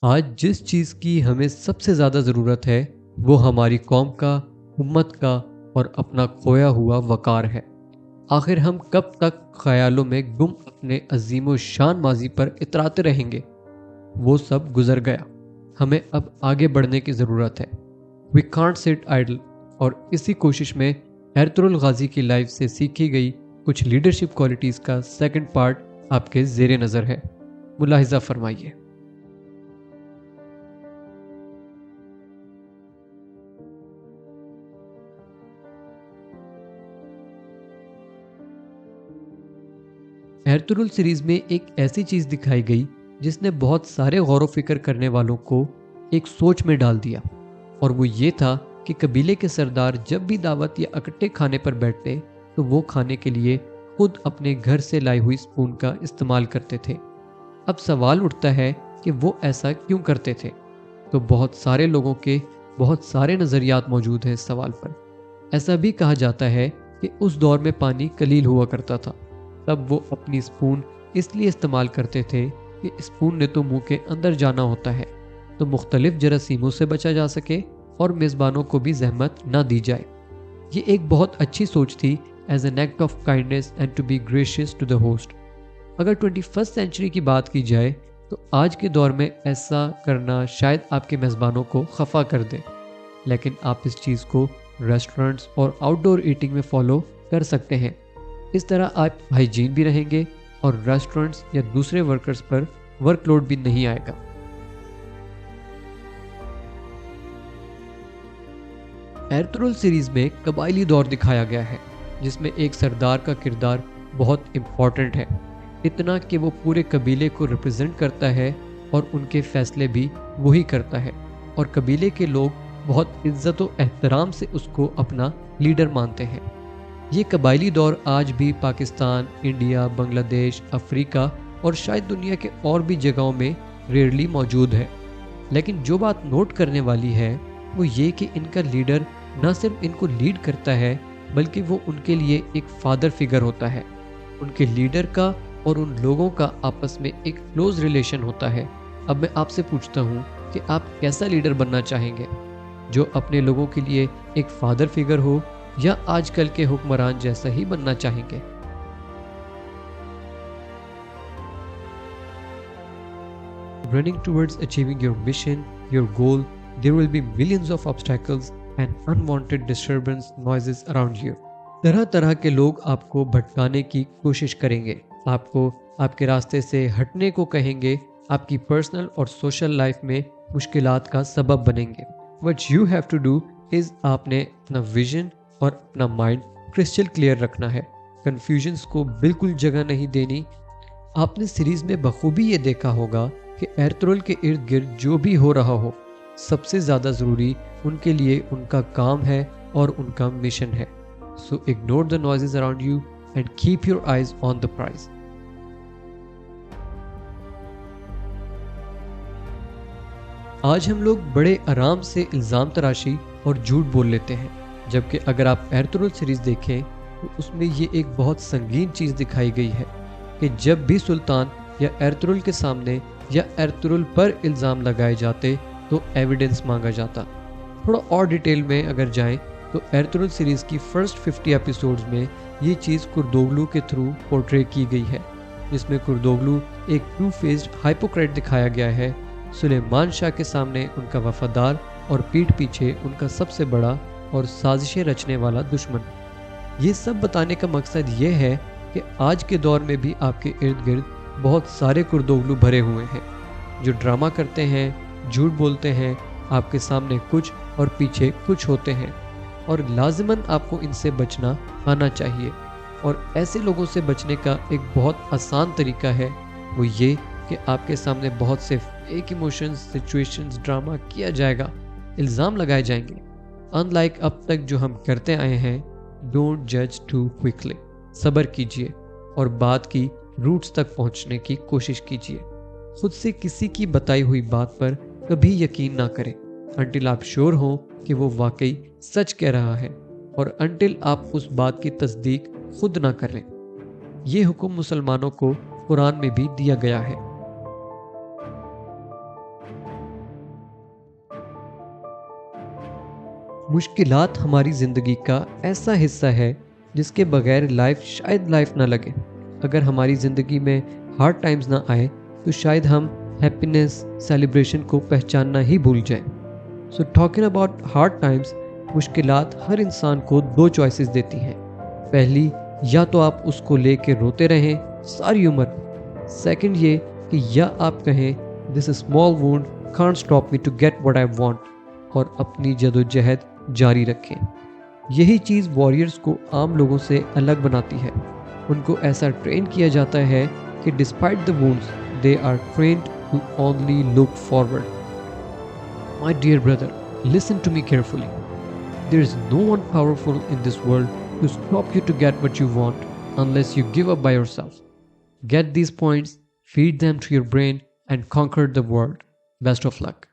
آج جس چیز کی ہمیں سب سے زیادہ ضرورت ہے وہ ہماری قوم کا، امت کا اور اپنا کھویا ہوا وقار ہے۔ آخر ہم کب تک خیالوں میں گم اپنے عظیم و شان ماضی پر اتراتے رہیں گے؟ وہ سب گزر گیا، ہمیں اب آگے بڑھنے کی ضرورت ہے۔ We can't sit idle۔ اور اسی کوشش میں ایرطغرل غازی کی لائف سے سیکھی گئی کچھ لیڈرشپ کوالٹیز کا سیکنڈ پارٹ آپ کے زیر نظر ہے، ملاحظہ فرمائیے۔ ایرطغرل سیریز میں ایک ایسی چیز دکھائی گئی جس نے بہت سارے غور و فکر کرنے والوں کو ایک سوچ میں ڈال دیا، اور وہ یہ تھا کہ قبیلے کے سردار جب بھی دعوت یا اکٹھے کھانے پر بیٹھتے تو وہ کھانے کے لیے خود اپنے گھر سے لائی ہوئی سپون کا استعمال کرتے تھے۔ اب سوال اٹھتا ہے کہ وہ ایسا کیوں کرتے تھے؟ تو بہت سارے لوگوں کے بہت سارے نظریات موجود ہیں اس سوال پر۔ ایسا بھی کہا جاتا ہے کہ اس دور میں پانی قلیل ہوا کرتا تھا، تب وہ اپنی سپون اس لیے استعمال کرتے تھے کہ سپون نے تو منہ کے اندر جانا ہوتا ہے، تو مختلف جراثیموں سے بچا جا سکے اور میزبانوں کو بھی زحمت نہ دی جائے۔ یہ ایک بہت اچھی سوچ تھی as an act of kindness and to be gracious to the host. اگر 21 سینچری کی بات کی جائے تو آج کے دور میں ایسا کرنا شاید آپ کے میزبانوں کو خفا کر دے، لیکن آپ اس چیز کو ریسٹورنٹس اور آؤٹ ڈور ایٹنگ میں فالو کر سکتے ہیں۔ اس طرح آپ ہائیجین بھی رہیں گے اور ریسٹورنٹس یا دوسرے ورکرز پر ورک لوڈ بھی نہیں آئے گا۔ ایرطغرل سیریز میں قبائلی دور دکھایا گیا ہے جس میں ایک سردار کا کردار بہت امپورٹنٹ ہے، اتنا کہ وہ پورے قبیلے کو ریپرزینٹ کرتا ہے اور ان کے فیصلے بھی وہی کرتا ہے، اور قبیلے کے لوگ بہت عزت و احترام سے اس کو اپنا لیڈر مانتے ہیں۔ یہ قبائلی دور آج بھی پاکستان، انڈیا، بنگلہ دیش، افریقہ اور شاید دنیا کے اور بھی جگہوں میں ریئرلی موجود ہے، لیکن جو بات نوٹ کرنے والی ہے وہ یہ کہ ان کا لیڈر نہ صرف ان کو لیڈ کرتا ہے بلکہ وہ ان کے لیے ایک فادر فگر ہوتا ہے۔ ان کے لیڈر کا اور ان لوگوں کا آپس میں ایک کلوز ریلیشن ہوتا ہے۔ اب میں آپ سے پوچھتا ہوں کہ آپ کیسا لیڈر بننا چاہیں گے؟ جو اپنے لوگوں کے لیے ایک فادر فگر ہو، یا آج کل کے حکمران جیسا ہی بننا چاہیں گے؟ Running towards achieving your mission, your goal, there will be millions of obstacles and unwanted disturbance noises around you۔ طرح طرح کے لوگ آپ کو بھٹکانے کی کوشش کریں گے، آپ کو آپ کے راستے سے ہٹنے کو کہیں گے، آپ کی پرسنل اور سوشل لائف میں مشکلات کا سبب بنیں گے۔ What you have to do is آپ نے اپنا ویژن اور اپنا مائنڈ کرسٹل کلیئر رکھنا ہے، کنفیوژنز کو بالکل جگہ نہیں دینی۔ آپ نے سیریز میں بخوبی یہ دیکھا ہوگا کہ ایرطغرل کے ارد گرد جو بھی ہو رہا ہو، سب سے زیادہ ضروری ان کے لیے ان کا کام ہے اور ان کا مشن ہے۔ So ignore the noises around you and keep your eyes on the prize۔ آج ہم لوگ بڑے آرام سے الزام تراشی اور جھوٹ بول لیتے ہیں، جبکہ اگر آپ ایرطغرل سیریز دیکھیں تو اس میں یہ ایک بہت سنگین چیز دکھائی گئی ہے کہ جب بھی سلطان یا ایرطغرل کے سامنے یا ایرطغرل پر الزام لگائے جاتے تو ایویڈنس مانگا جاتا۔ تھوڑا اور ڈیٹیل میں اگر جائیں تو ایرطغرل سیریز کی فرسٹ 50 ایپیسوڈز میں یہ چیز کردوغلو کے تھرو پورٹری کی گئی ہے، جس میں کردوغلو ایک ٹو فیسڈ ہائپوکریٹ دکھایا گیا ہے، سلیمان شاہ کے سامنے ان کا وفادار اور پیٹھ پیچھے ان کا سب سے بڑا اور سازشیں رچنے والا دشمن۔ یہ سب بتانے کا مقصد یہ ہے کہ آج کے دور میں بھی آپ کے ارد گرد بہت سارے کردوغلو بھرے ہوئے ہیں جو ڈرامہ کرتے ہیں، جھوٹ بولتے ہیں، آپ کے سامنے کچھ اور پیچھے کچھ ہوتے ہیں، اور لازماً آپ کو ان سے بچنا آنا چاہیے۔ اور ایسے لوگوں سے بچنے کا ایک بہت آسان طریقہ ہے، وہ یہ کہ آپ کے سامنے بہت سے فیک ایموشنز، سچویشنز ڈرامہ کیا جائے گا، الزام لگائے جائیں گے۔ ان لائک اب تک جو ہم کرتے آئے ہیں، ڈونٹ جج ٹو کوئکلی، صبر کیجیے اور بات کی روٹس تک پہنچنے کی کوشش کیجیے۔ خود سے کسی کی بتائی ہوئی بات پر کبھی یقین نہ کریں انٹل آپ شور ہوں کہ وہ واقعی سچ کہہ رہا ہے، اور انٹل آپ اس بات کی تصدیق خود نہ کریں۔ یہ حکم مسلمانوں کو قرآن میں بھی دیا گیا ہے۔ مشکلات ہماری زندگی کا ایسا حصہ ہے جس کے بغیر لائف شاید لائف نہ لگے. اگر ہماری زندگی میں ہارڈ ٹائمز نہ آئے تو شاید ہم ہیپینس سیلیبریشن کو پہچاننا ہی بھول جائیں. So talking about hard Times, مشکلات ہر انسان کو دو چوائسز دیتی ہیں. پہلی، یا تو آپ اس کو لے کے روتے رہیں ساری عمر. سیکنڈ یہ کہ یا آپ کہیں this small wound can't stop me to get what I want, اور اپنی جدوجہد جاری رکھیں. یہی چیز واریئرز کو عام لوگوں سے الگ بناتی ہے. ان کو ایسا ٹرین کیا جاتا ہے کہ despite the wounds they are trained to only look forward. My dear brother, listen to me carefully. There is no one powerful in this world to stop you to get what you want unless you give up by yourself. Get these points, feed them to your brain, and conquer the world. Best of luck.